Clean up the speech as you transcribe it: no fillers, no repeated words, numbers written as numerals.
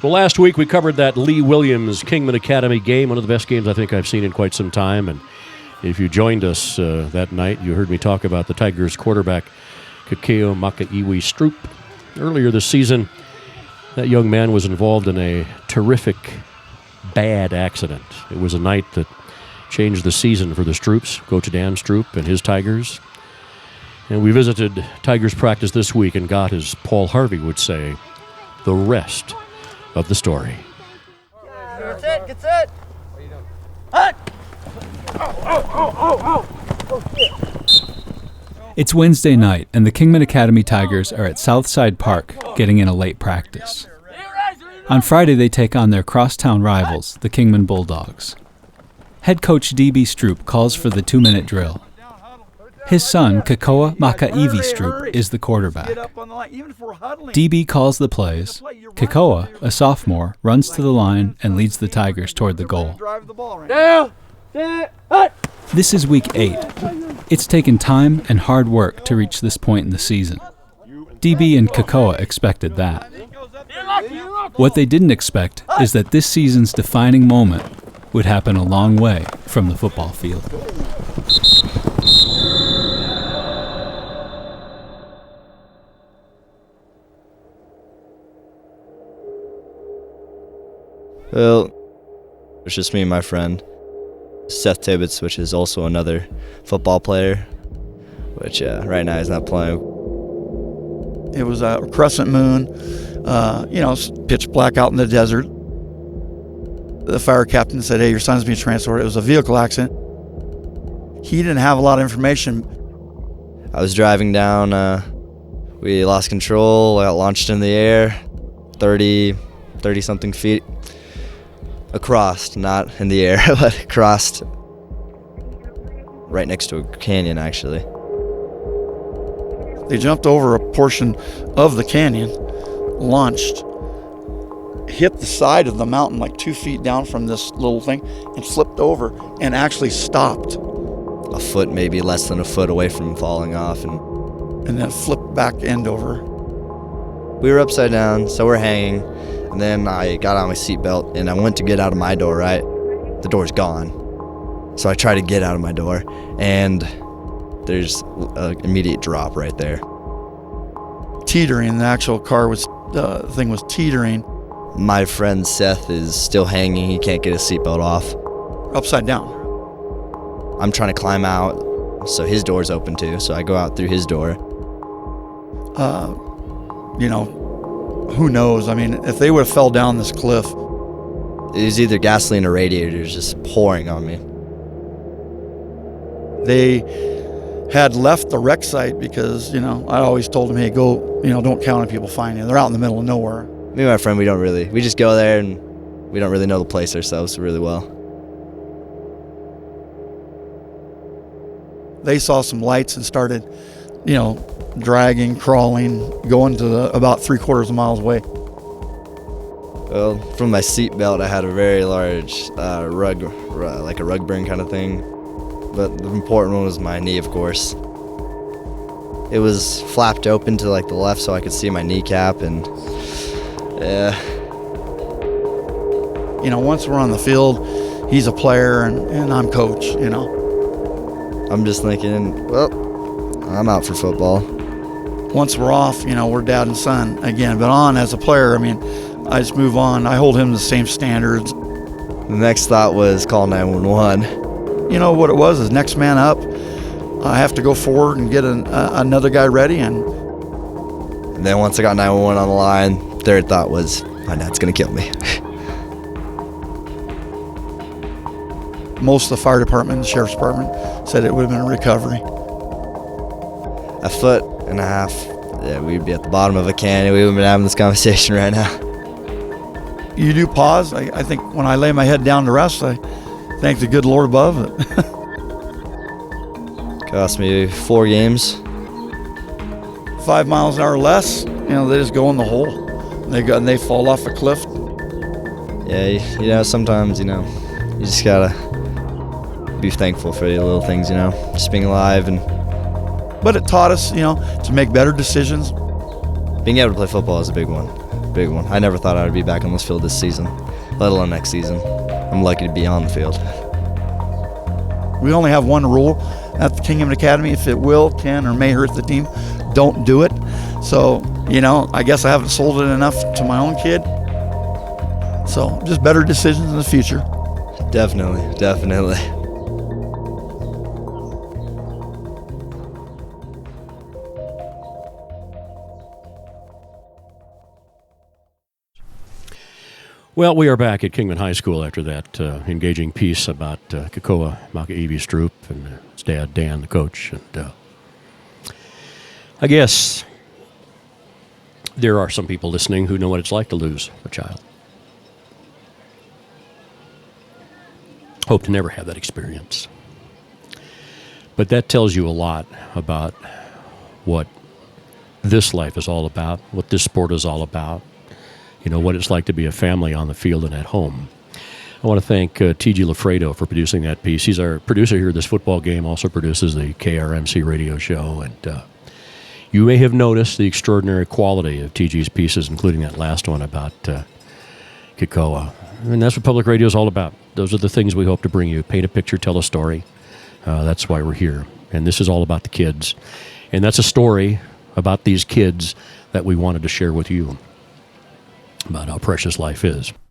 Well, last week we covered that Lee Williams Kingman Academy game, one of the best games I think I've seen in quite some time. And if you joined us that night, you heard me talk about the Tigers quarterback, Kekoa Makaiwi-Stroup. Earlier this season, that young man was involved in a terrific, bad accident. It was a night that changed the season for the Stroups, Coach Dan Stroup and his Tigers. And we visited Tigers practice this week and got, as Paul Harvey would say, the rest of the story. Get set. What are you doing? Hut! Oh, shit. It's Wednesday night, and the Kingman Academy Tigers are at Southside Park getting in a late practice. On Friday, they take on their crosstown rivals, the Kingman Bulldogs. Head coach D.B. Stroup calls for the 2-minute drill. His son, Kekoa Makaiwi-Stroup, is the quarterback. D.B. calls the plays. Kekoa, a sophomore, runs to the line and leads the Tigers toward the goal. This is week 8. It's taken time and hard work to reach this point in the season. D.B. and Kekoa expected that. What they didn't expect is that this season's defining moment would happen a long way from the football field. Well, it's just me and my friend, Seth Tibbetts, which is also another football player, which right now he's not playing. It was a crescent moon, pitch black out in the desert. The fire captain said, "Hey, your son's being transferred." It was a vehicle accident. He didn't have a lot of information. I was driving down, we lost control, I got launched in the air, 30-something feet. Across, not in the air, but across right next to a canyon, actually. They jumped over a portion of the canyon, launched, hit the side of the mountain like 2 feet down from this little thing, and flipped over and actually stopped. A foot, maybe less than a foot away from falling off. And then flipped back end over. We were upside down, so we're hanging. And then I got on my seatbelt, and I went to get out of my door, right? The door's gone. So I try to get out of my door, and there's an immediate drop right there. Teetering, the actual car was, the thing was teetering. My friend Seth is still hanging. He can't get his seatbelt off. Upside down. I'm trying to climb out, so his door's open too. So I go out through his door. Who knows? I mean, if they would have fell down this cliff. It was either gasoline or radiators just pouring on me. They had left the wreck site because, I always told them, hey, go, don't count on people finding you. They're out in the middle of nowhere. Me and my friend, we just go there and we don't really know the place ourselves really well. They saw some lights and started, dragging, crawling, going to about 3/4 miles away. Well, from my seatbelt, I had a very large rug, like a rug burn kind of thing. But the important one was my knee, of course. It was flapped open to like the left so I could see my kneecap, and once we're on the field, he's a player and I'm coach, I'm just thinking, well, I'm out for football. Once we're off, we're dad and son again. But on as a player, I just move on. I hold him to the same standards. The next thought was call 911. What it was is next man up. I have to go forward and get another guy ready. And then once I got 911 on the line, third thought was, my dad's going to kill me. Most of the fire department and the sheriff's department said it would have been a recovery. A foot and a half, we'd be at the bottom of a canyon. We wouldn't been having this conversation right now. You do pause. I think when I lay my head down to rest, I thank the good Lord above. Cost me 4 games. 5 miles an hour less, they just go in the hole. They fall off a cliff. Yeah, sometimes, you just gotta be thankful for the little things, just being alive. But it taught us, to make better decisions. Being able to play football is a big one. big one. I never thought I would be back on this field this season, let alone next season. I'm lucky to be on the field. We only have one rule at the Kingman Academy. If it will, can, or may hurt the team, don't do it. So, I guess I haven't sold it enough to my own kid. So, just better decisions in the future. Definitely, definitely. Well, we are back at Kingman High School after that engaging piece about Kekoa Makaiwi-Stroup and his dad, Dan, the coach. And I guess there are some people listening who know what it's like to lose a child. Hope to never have that experience. But that tells you a lot about what this life is all about, what this sport is all about. What it's like to be a family on the field and at home. I want to thank T.G. LaFredo for producing that piece. He's our producer here at this football game, also produces the KRMC radio show. And you may have noticed the extraordinary quality of T.G.'s pieces, including that last one about Kekoa. And that's what public radio is all about. Those are the things we hope to bring you. Paint a picture, tell a story. That's why we're here. And this is all about the kids. And that's a story about these kids that we wanted to share with you about how precious life is.